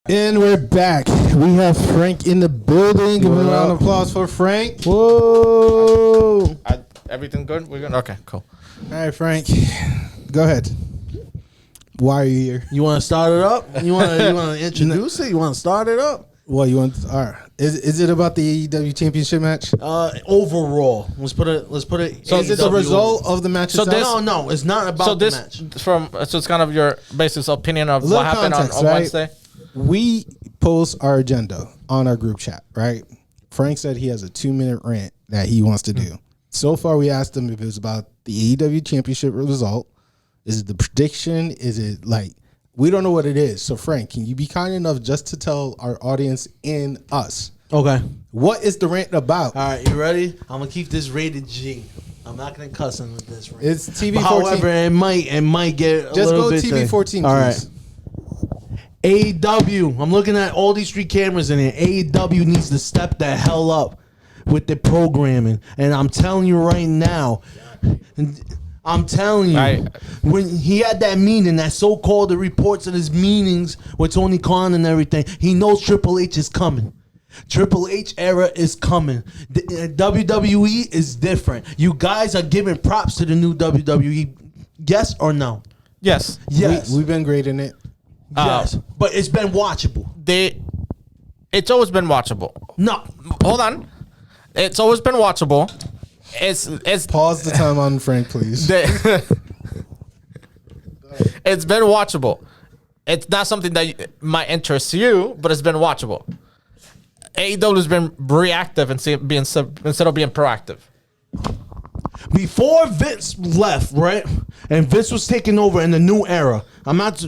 And we're back. We have Frank in the building. Give a round of applause for Frank. Whoa. Everything good? We're good? Okay, cool. All right, Frank. Go ahead. Why are you here? You want to start it up? You want to introduce it? You want to start it up? Well, you want? All right. Is it about the AEW championship match? Overall, let's put it. So is it the result of the match? So no, it's not about the match. So it's kind of your basic opinion of what happened on Wednesday. We post our agenda on our group chat, right? Frank said he has a 2-minute rant that he wants to do. So far, we asked him if it was about the AEW championship result. Is it the prediction? Is it like, we don't know what it is. So Frank, can you be kind enough just to tell our audience and us? Okay. What is the rant about? All right, you ready? I'm going to keep this rated G. I'm not going to cuss in with this rant. It's TV 14. However, it might get a little bit. Just go TV 14, please. All right. AEW. I'm looking at all these 3 cameras in here. AEW needs to step the hell up with the programming. And I'm telling you right now, when he had that meeting, that so-called the reports of his meetings with Tony Khan and everything, he knows Triple H is coming. Triple H era is coming. The WWE is different. You guys are giving props to the new WWE. Yes or no? Yes. Yes. We've been great in it. Yes. But it's been watchable. It's always been watchable. No. Hold on. It's always been watchable. It's Pause the time on Frank, please. It's been watchable. It's not something that might interest you, but it's been watchable. AEW has been reactive instead of being proactive. Before Vince left, right, and Vince was taking over in the new era. I'm not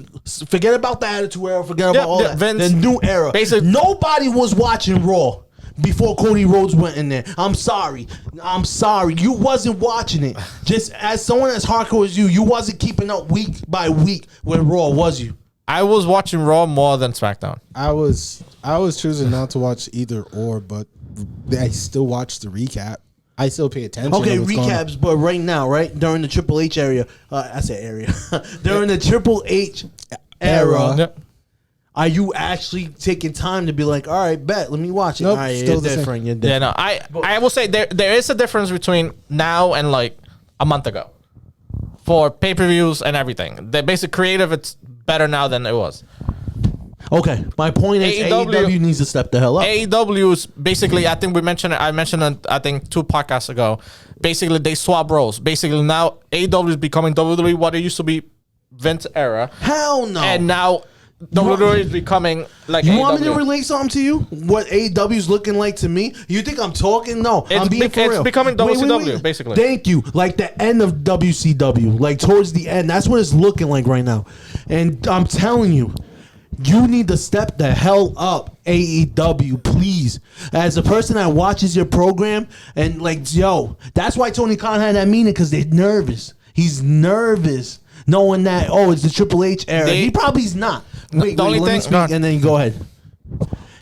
forget about the Attitude Era. Forget about all that. Vince, the new era. Basically, nobody was watching Raw before Cody Rhodes went in there. I'm sorry. You wasn't watching it. Just as someone as hardcore as you wasn't keeping up week by week with Raw, was you? I was watching Raw more than SmackDown. I was choosing not to watch either or, but I still watch the recap. I still pay attention. Okay, recaps, but right now, right during the Triple H area, during the Triple H era. Yep. Are you actually taking time to be like, all right, bet, let me watch it? Nope, all right, still you're the different. same. You're different. Yeah, no, I will say there is a difference between now and like a month ago for pay-per-views and everything. The basic creative, it's better now than it was. Okay, my point is AEW needs to step the hell up. AEW is basically, I think I mentioned it, I think 2 podcasts ago. Basically, they swap roles. Basically, now AEW is becoming WWE, what it used to be Vince era. Hell no. And now WWE is becoming like You AEW. want me to relate something to you? What AEW is looking like to me? You think I'm talking? No, I'm being for real. It's becoming WCW, basically. Thank you. Like the end of WCW. Like towards the end. That's what it's looking like right now. And I'm telling you, you need to step the hell up, AEW, please. As a person that watches your program, and like, that's why Tony Khan had that meeting, because they're nervous. He's nervous, knowing that, it's the Triple H era. He probably's not. Wait, let me speak, and then you go ahead.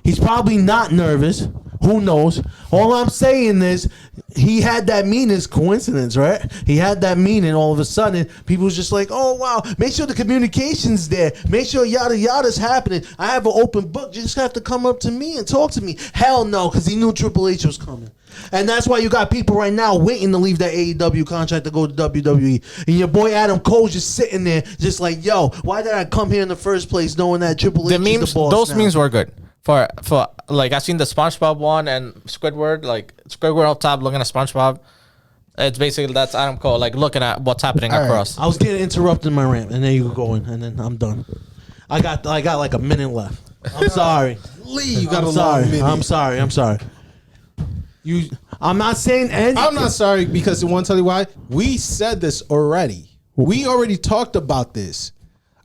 He's probably not nervous. Who knows? All I'm saying is he had that meeting. It's coincidence, right? He had that meeting. All of a sudden, people was just like, oh, wow. Make sure the communication's there. Make sure yada yada's happening. I have an open book. You just have to come up to me and talk to me. Hell no, because he knew Triple H was coming. And that's why you got people right now waiting to leave that AEW contract to go to WWE. And your boy Adam Cole's just sitting there just like, why did I come here in the first place knowing that Triple H is the boss those now? memes were good. For like, I've seen the SpongeBob one and Squidward, like Squidward on top looking at SpongeBob. It's basically, that's Adam Cole, like looking at what's happening across. I was getting interrupted in my rant, and then you go going, and then I'm done. I got like a minute left. I'm sorry. Lee, you got a long minute. I'm sorry. I'm not saying anything. I'm not sorry, because I want to tell you why. We said this already. We already talked about this.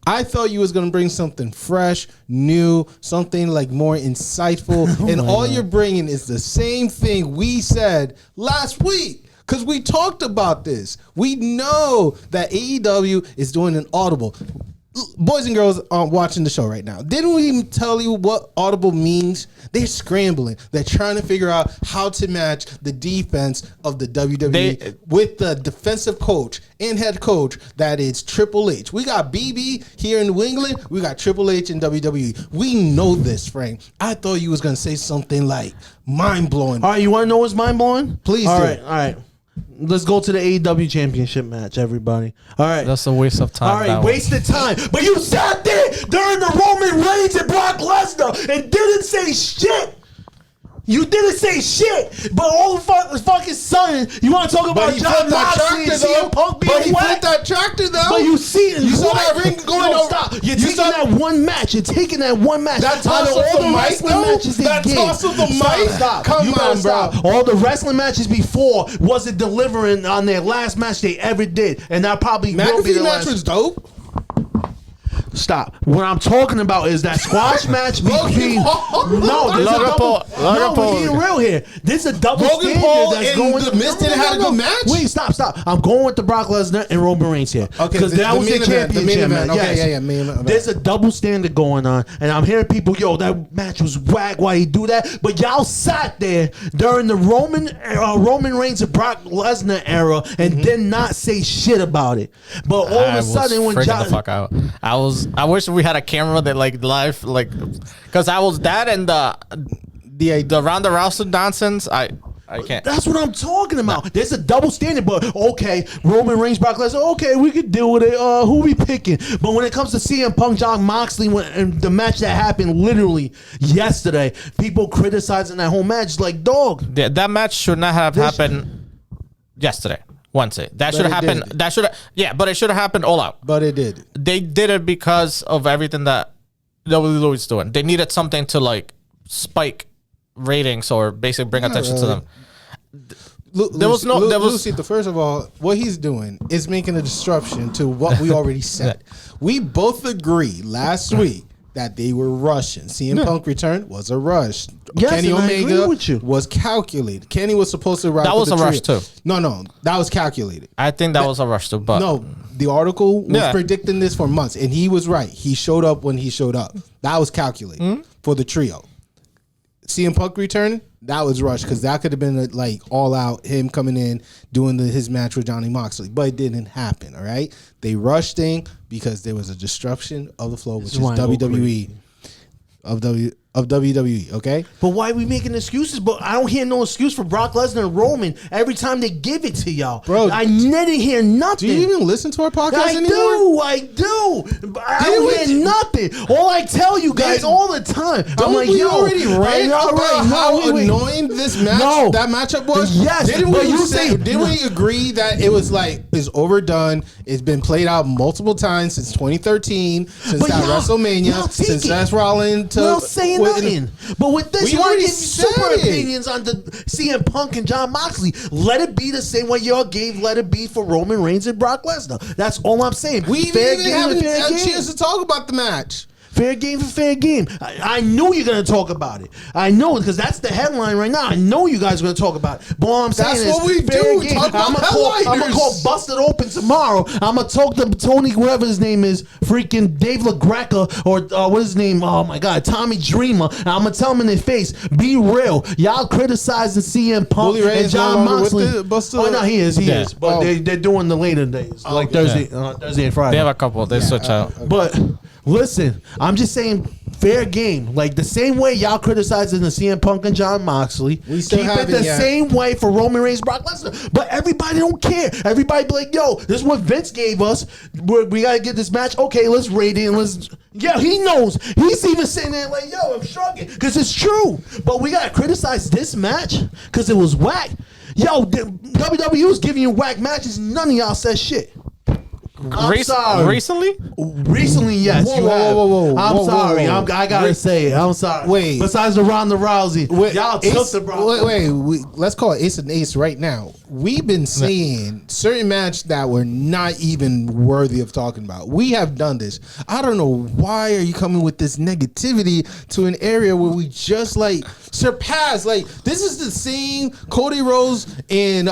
I thought you was going to bring something fresh, new, something like more insightful. And all you're bringing is the same thing we said last week. Because we talked about this. We know that AEW is doing an audible. boys and girls watching the show right now, didn't we even tell you what audible means? They're scrambling. They're trying to figure out how to match the defense of the WWE with the defensive coach and head coach that is Triple H. We got BB here in New England. We got Triple H in WWE. We know this, Frank. I thought you was going to say something like mind-blowing. All right, you want to know what's mind-blowing? Please all do. All right. Let's go to the AEW championship match, everybody. All right. That's a waste of time. All right, wasted time. But you sat there during the Roman Reigns and Brock Lesnar and didn't say shit. You didn't say shit, but all of a fucking sudden you want to talk about John Moxley and CM Punk being But he whack? flipped that tractor though. But you see it. You saw that ring going over. Stop. You're taking that one match. You're taking that one match. That Out toss of of all the the mic, wrestling though? matches they That gave. toss of the mic? Stop. Come You gotta on, bro. stop. All the wrestling matches before wasn't delivering on their last match they ever did, and that probably will be the McAfee match last. was dope. Stop. What I'm talking about is that squash match between. No, there's Logan a double. Paul. No, we're being real here. This is a double Logan standard Paul that's and going. The Miz didn't have a good match? Wait, stop. I'm going with the Brock Lesnar and Roman Reigns here. Okay, because that was the their main event, the main championship event. match. Okay, Yes. yeah, main event. There's a double standard going on, and I'm hearing people, yo, that match was whack. Why you do that? But y'all sat there during the Roman Reigns and Brock Lesnar era and did not say shit about it. But all of a sudden, when freaking the fuck out, I wish we had a camera that like live, like, because I was that and the Ronda Rousey nonsense. I can't. That's what I'm talking about. There's a double standard, but okay, Roman Reigns, Brock Lesnar, okay, we could deal with it. Who we picking? But when it comes to CM Punk, John Moxley, and the match that happened literally yesterday, people criticizing that whole match, like, dog. That match should not have happened yesterday. Wednesday. That should have happened. did. That should have. Yeah, but it should have happened all out. But it did. They did it because of everything that WWE is doing. They needed something to like spike ratings or basically bring attention to them. There was Luisito, first of all, what he's doing is making a disruption to what we already said. We both agreed last week that they were rushing. CM Punk return was a rush. Yes, Kenny and I agree Omega with you. was calculated. Kenny was supposed to ride. That was with the a rush trio. too. No, that was calculated. I think that was a rush too. But No, the article was Yeah. predicting this for months, and he was right. He showed up when he showed up. That was calculated for the trio. CM Punk returning, that was rushed because that could have been like all out, him coming in, doing his match with Johnny Moxley. But it didn't happen, all right? They rushed thing because there was a disruption of the flow, which is WWE. Of WWE, okay? But why are we making excuses? But I don't hear no excuse for Brock Lesnar and Roman every time they give it to y'all. Bro, I never hear nothing. Do you even listen to our podcast anymore? I do. But I don't hear nothing. All I tell you guys all the time. Don't I'm like, we yo, already rant about how wait. annoying this match, that matchup was? Yes, Didn't but we you say? say- Didn't we agree that it was like it's overdone? It's been played out multiple times since 2013, since But that y'all WrestleMania, take since it. Seth Rollins. Well, saying nothing. But with this, We you want to already give super said it. opinions on the CM Punk and John Moxley. Let it be the same way y'all gave Let It Be for Roman Reigns and Brock Lesnar. That's all I'm saying. We Fair didn't game even for fair have a game. chance to talk about the match. Fair game for fair game. I knew you're going to talk about it. I know it because that's the headline right now. I know you guys are going to talk about it. But all I'm saying That's is what we fair do. game. Talk about I'm going headliners. to call Busted Open tomorrow. I'm going to talk to Tony, whatever his name is, freaking Dave LaGreca or what is his name? Oh, my God, Tommy Dreamer. And I'm going to tell him in their face, be real. Y'all criticizing CM Punk Bully Ray and is John no longer with Moxley. the Busted- Oh, no, he is. Yeah. But Oh. they're doing the later days, like Thursday and Friday. they have a couple. They switch out. But listen, I'm just saying fair game. Like the same way y'all criticizing the CM Punk and John Moxley, We still keep it haven't the yet. same way for Roman Reigns, Brock Lesnar. But everybody don't care. Everybody be like, yo, this is what Vince gave us. We got to get this match. Okay, let's rate it. And yeah, he knows. He's even sitting there like, yo, I'm shrugging. Because it's true. But we got to criticize this match because it was whack. Yo, WWE was giving you whack matches. None of y'all said shit. I'm sorry. Recently? Recently, yes, Whoa, you whoa, have. whoa, whoa, I'm whoa, sorry. whoa, whoa. I gotta say it. I'm sorry. Wait. Besides the Ronda Rousey, y'all took Ace, the Brock. wait, let's call it Ace and Ace right now. we've been seeing certain matches that were not even worthy of talking about. We have done this. I don't know why are you coming with this negativity to an area where we just like surpassed. Like this is the same Cody Rhodes and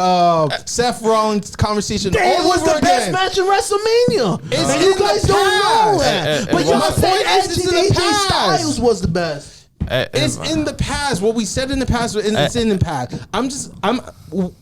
Seth Rollins conversation. It was the best match in WrestleMania. And you guys don't know that. But your point is AJ Styles was the best. It's in the past. What we said in the past, it's in the past.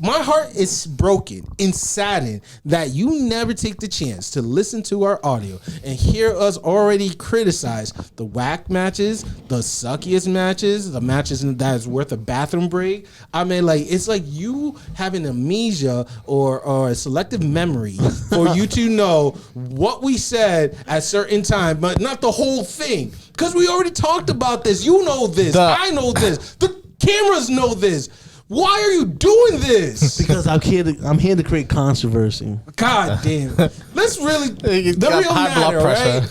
My heart is broken and saddened that you never take the chance to listen to our audio and hear us already criticize the whack matches, the suckiest matches, the matches that is worth a bathroom break. I mean, like, it's like you having amnesia or a selective memory for you to know what we said at certain time, but not the whole thing. Because we already talked about this. You know this. I know this. The cameras know this. Why are you doing this? Because I'm here to create controversy. God damn. Let's really the real matter, right?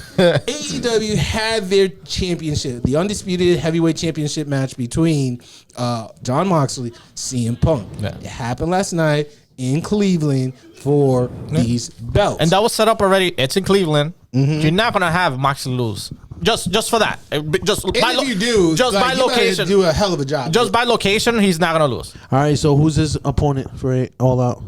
AEW had their championship, the undisputed heavyweight championship match between Jon Moxley, CM Punk. Yeah. It happened last night in Cleveland for these belts. And that was set up already. It's in Cleveland. Mm-hmm. You're not gonna have Moxley lose. Just for that. Just by location. Do a hell of a job. Just by location, he's not gonna lose. All right. So who's his opponent for All Out?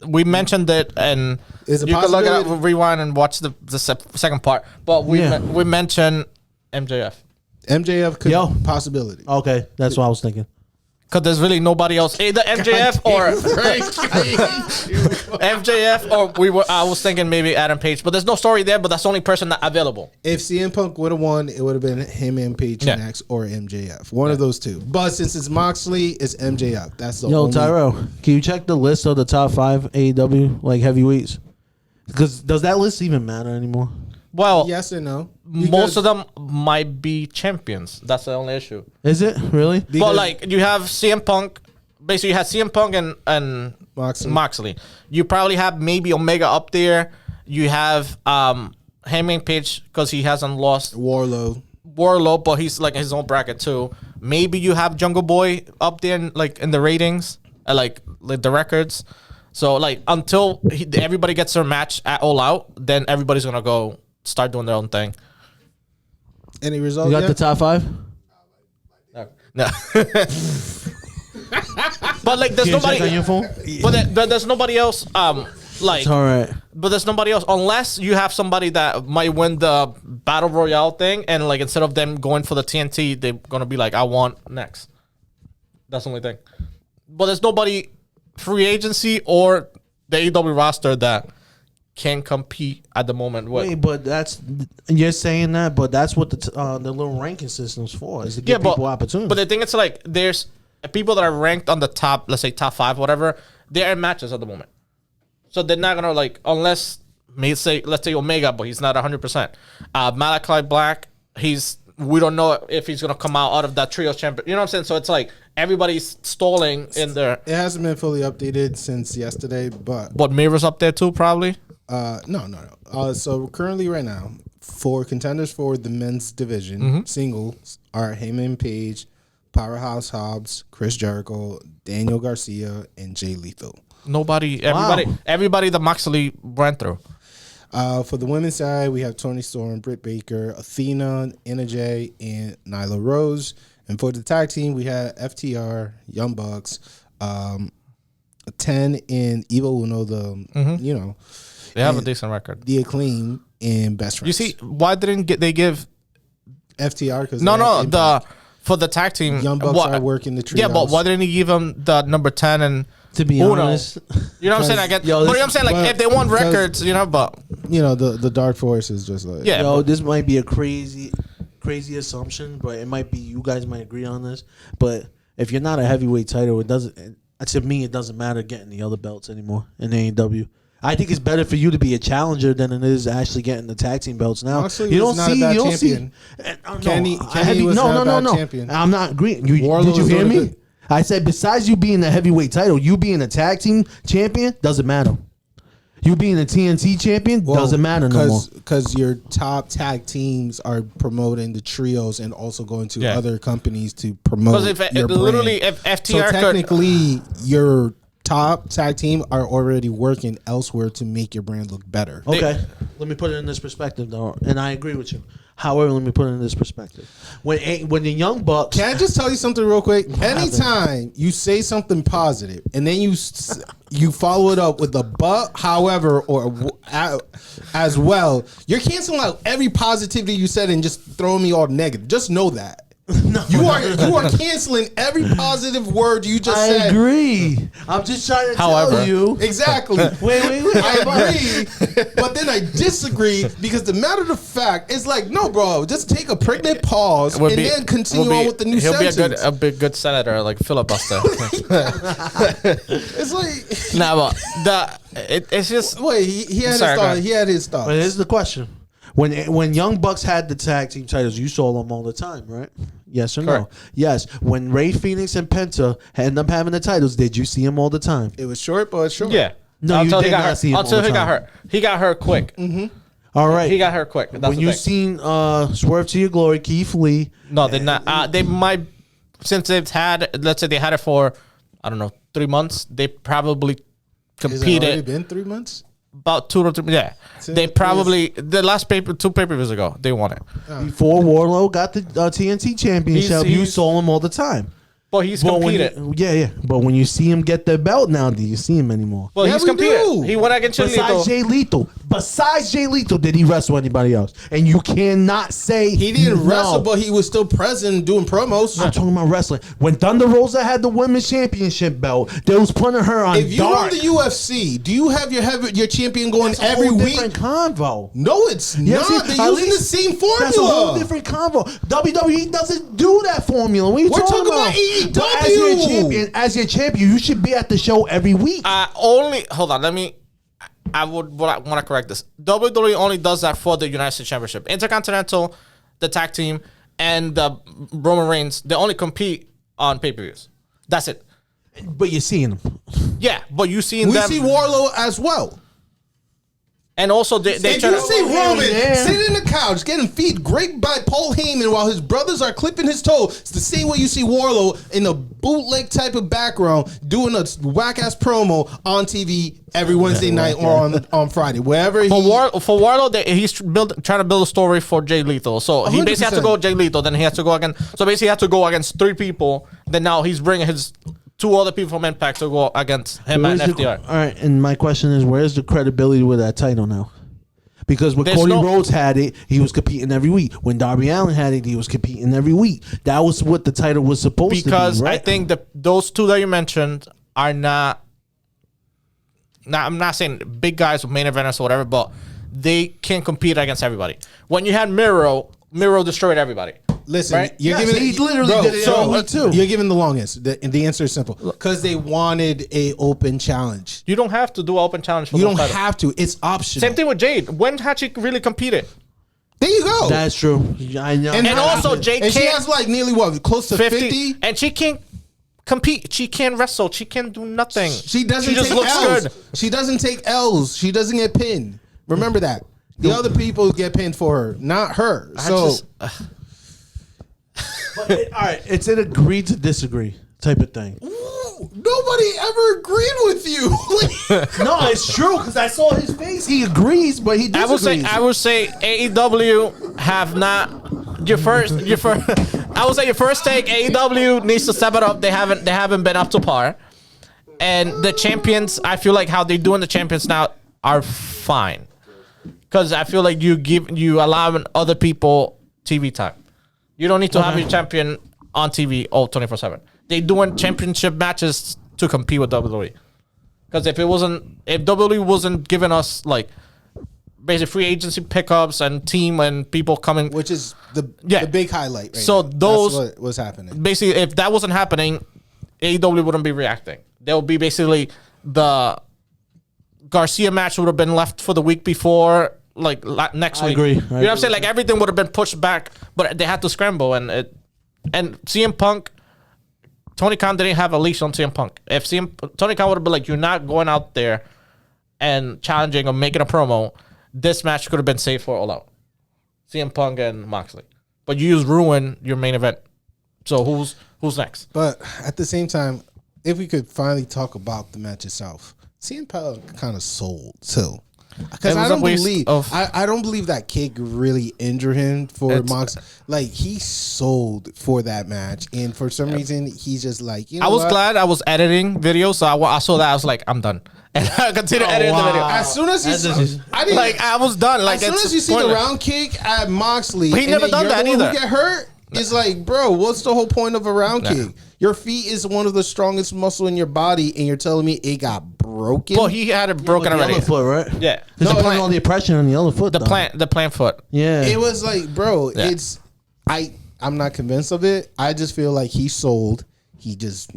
We mentioned it, and you can look it up, rewind, and watch the second part. But we mentioned MJF. MJF could possibility. Okay, that's what I was thinking. Because there's really nobody else. Either MJF or MJF or I was thinking maybe Adam Page, but there's no story there. But that's the only person that available. If CM Punk would have won, it would have been him and Page next, or MJF, one of those two. But since it's Moxley, it's MJF. That's the only. Tyrell, can you check the list of the top 5 AEW like heavyweights? Because does that list even matter anymore? Well, yes and no. Most of them might be champions. That's the only issue. Is it really? Well, like you have CM Punk. Basically, you had CM Punk and Moxley. You probably have maybe Omega up there. You have Hangman Page because he hasn't lost. Warlow, but he's like in his own bracket too. Maybe you have Jungle Boy up there, in the ratings, like the records. So like until everybody gets their match at All Out, then everybody's gonna go start doing their own thing. Any results? You got the top 5? No. But like, there's nobody. On your phone? But there's nobody else. It's all right. But there's nobody else unless you have somebody that might win the Battle Royale thing, and like instead of them going for the TNT, they're gonna be like, I want next. That's the only thing. But there's nobody free agency or the AEW roster that can compete at the moment. Wait, but you're saying that, but that's what the little ranking system's for, is to give people opportunities. But the thing is, like, there's people that are ranked on the top, let's say top 5, whatever. They're in matches at the moment, so they're not gonna unless let's say Omega, but he's not 100%. Malachi Black, we don't know if he's gonna come out of that trios champion. You know what I'm saying? So it's like everybody's stalling in there. It hasn't been fully updated since yesterday, but Mirror's up there too, probably. No. So currently, right now, for contenders for the men's division singles are Heyman Page, Powerhouse Hobbs, Chris Jericho, Daniel Garcia, and Jay Lethal. Everybody that Moxley went through. For the women's side, we have Toni Storm, Britt Baker, Athena, Anna Jay, and Nyla Rose. And for the tag team, we have FTR, Young Bucks, 10 and Evil Uno, they have a decent record. The Acclaim and Best Friends. You see, why didn't they give FTR? Because for the tag team, Young Bucks are working the trios. Yeah, but why didn't he give them the number 10 and to be honest, you know what I'm saying? I get, but you know what I'm saying, like if they want records, but the Dark Force is just like this might be a crazy assumption, but it might be you guys might agree on this. But if you're not a heavyweight title, it doesn't matter getting the other belts anymore in AEW. I think it's better for you to be a challenger than it is actually getting the tag team belts now. Moxley you don't see. Kenny was not a bad champion. I'm not agreeing. Did you hear me? I said besides you being the heavyweight title, you being a tag team champion doesn't matter. You being a TNT champion doesn't matter no more. Because your top tag teams are promoting the trios and also going to other companies to promote. Because if FTR technically your top tag team are already working elsewhere to make your brand look better. Okay, let me put it in this perspective, though, and I agree with you. However, let me put it in this perspective. When the Young Bucks, Can I just tell you something real quick? Anytime you say something positive and then you follow it up with a but, however, or as well, you're canceling out every positivity you said and just throwing me all negative. Just know that. No, you are canceling every positive word you just said. I agree. I'm just trying to tell you. Exactly. Wait. I agree, but then I disagree because the matter of fact is like, no, bro, just take a pregnant pause and then continue on with the new sentence. He'll be a good senator, like filibuster. It's like, nah, but it's just. Wait, he had his thought. He had his thoughts. But here's the question. When Young Bucks had the tag team titles, you saw them all the time, right? Yes or no? Correct. Yes. When Ray Phoenix and Penta ended up having the titles, did you see them all the time? It was short, but short. Yeah. No, until you he did got not hurt. see him Until all the he got time. hurt. He got hurt quick. Mm-hmm. All right. He got hurt quick. That's when you seen Swerve to Your Glory, Keith Lee. No, they're not. They might, since they've had, let's say they had it for, I don't know, 3 months. They probably Has it competed. already been 3 months? About 2 or 3. Yeah, they probably the last two pay-per-views ago they won it. Before Warlow got the TNT championship, you saw him all the time. But he's But when competed. yeah. But when you see him get the belt now, do you see him anymore? Well, Yeah, he's we competed. do. He went against Lito. Besides Jay Lethal, did he wrestle anybody else? And you cannot say He didn't no. wrestle, but he was still present doing promos. I'm talking about wrestling. When Thunder Rosa had the women's championship belt, they was putting her on If you're dark. in the UFC, do you have your champion going That's a every whole week? different convo. No, it's Yes, not. They're using the same formula. That's a whole different convo. WWE doesn't do that formula. What are you We're talking talking about AEW. AEW. As your champion, you should be at the show every week. Hold on. I want to correct this. WWE only does that for the United States Championship. Intercontinental, the tag team, and the Roman Reigns, they only compete on pay-per-views. That's it. But you're seeing them. Yeah, but you see We them. see Warlow as well. And also, they If try you to see Roman Yeah. sitting in the couch getting feed great by Paul Heyman while his brothers are clipping his toe, it's the same way you see Warlow in a bootleg type of background doing a whack ass promo on TV every Wednesday night or on Friday, wherever he. For Warlow, he's trying to build a story for Jay Lethal. So he basically has to 100%. go Jay Lethal. Then he has to go against. So basically, he has to go against 3 people. Then now he's bringing his 2 other people from Impact to go against him and FDR. All right, and my question is, where's the credibility with that title now? Because when There's Cody no- Rhodes had it, he was competing every week. When Darby Allin had it, he was competing every week. That was what the title was supposed to be. Because Right? I think those 2 that you mentioned are not. Now, I'm not saying big guys with main eventers or whatever, but they can compete against everybody. When you had Miro destroyed everybody. Listen, Right? you're Yes, giving he literally did it every week too. You're giving the longest. The answer is simple because they wanted a open challenge. You don't have to do open challenge for You those don't titles. have to. It's optional. Same thing with Jade. When had she really competed? There you go. That's true. I know. And also Jade and she can't has like nearly close to 50. and she can't compete. She can't wrestle. She can't do nothing. She doesn't just take looks L's. good. She doesn't take L's. She doesn't get pinned. Remember that. The other people get pinned for her, not her. But all right, it's an agree to disagree type of thing. Nobody ever agreed with you. No, it's true because I saw his face. He agrees, but he disagrees. I would say AEW have not your first I would say your first take, AEW needs to step it up. They haven't been up to par. And the champions, I feel like how they're doing the champions now are fine. Because I feel like you allowing other people TV time. You don't need to have your champion on TV all 24/7. They doing championship matches to compete with WWE. Because if WWE wasn't giving us like basically free agency pickups and team and people coming, Which is the big highlight. Right So now. those- That's what was happening. basically if that wasn't happening, AEW wouldn't be reacting. There would be basically the Garcia match would have been left for the week before, like next week. agree. You know what I'm saying? Like everything would have been pushed back, but they had to scramble and CM Punk. Tony Khan didn't have a leash on CM Punk. If Tony Khan would have been like, you're not going out there and challenging or making a promo, this match could have been saved for All Out. CM Punk and Moxley. But you ruin your main event. So who's next? But at the same time, if we could finally talk about the match itself, CM Punk kind of sold too. Because I don't believe that kick really injured him for Mox. Like he sold for that match, and for some reason he's just like. You know I was glad I was editing videos, so I saw that I was like, I'm done, and I continued editing the video. As soon as I was done. Like as soon as you see the round kick at Moxley, but he never done that either. Get hurt. It's like, bro, what's the whole point of a round kick? Your feet is one of the strongest muscle in your body, and you're telling me it got broken? Well, he had it broken already. The other foot, right? Yeah. Because you're putting all the oppression on the other foot. The plant foot. Yeah. It was like, bro, I'm not convinced of it. I just feel like he sold. He just,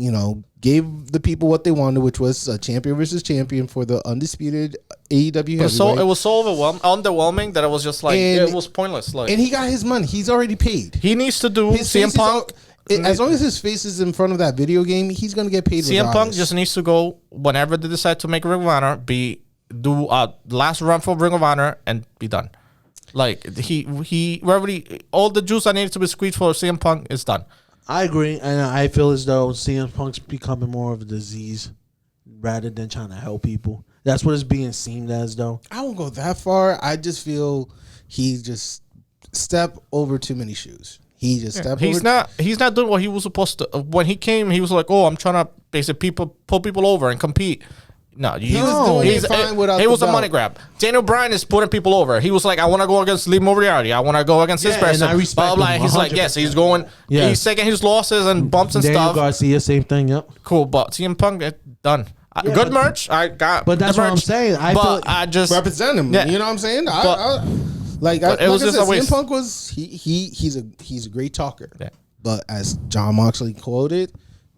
gave the people what they wanted, which was a champion versus champion for the undisputed AEW heavyweight. It was so underwhelming that it was just like, it was pointless. Like, and he got his money. He's already paid. He needs to do CM Punk. As long as his face is in front of that video game, he's going to get paid. CM Punk just needs to go whenever they decide to make Ring of Honor, do a last run for Ring of Honor and be done. Like he already, all the juice I needed to be squeezed for CM Punk is done. I agree, and I feel as though CM Punk's becoming more of a disease rather than trying to help people. That's what it's being seen as, though. I won't go that far. I just feel he just stepped over too many shoes. He just stepped over. He's not doing what he was supposed to. When he came, he was like, "Oh, I'm trying to basically pull people over and compete." No, he was a money grab. Daniel Bryan is putting people over. He was like, "I want to go against Lee Moriarty. I want to go against this person." And I respect him. He's like, "Yes, he's going. Yeah. He's taking his losses and bumps and Daniel stuff." Garcia, same thing. Yep. Cool, but CM Punk, done. Good merch. I got. But that's what I'm saying. I just represent him. Yeah. You know what I'm saying? It was just a waste. CM Punk was he's a great talker. Yeah. But as John Moxley quoted,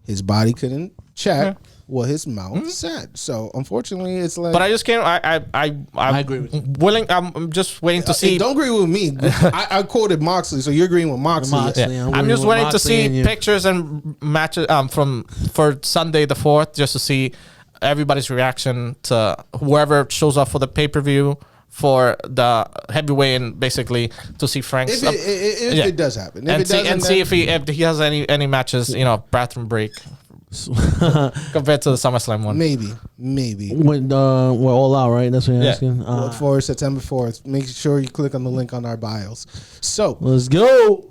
his body couldn't check what his mouth said. So unfortunately, it's like. But I just can't. I agree with you. I'm just waiting to see. Don't agree with me. I quoted Moxley, so you're agreeing with Moxley. Yeah. I'm just waiting to see pictures and matches for Sunday the 4th, just to see everybody's reaction to whoever shows up for the pay-per-view for the heavyweight, and basically to see Frank's. If it does happen, see if he has any matches, bathroom break compared to the SummerSlam one. Maybe. When we're all out, right? That's what you're asking. Look for September 4th. Make sure you click on the link on our bios. So let's go.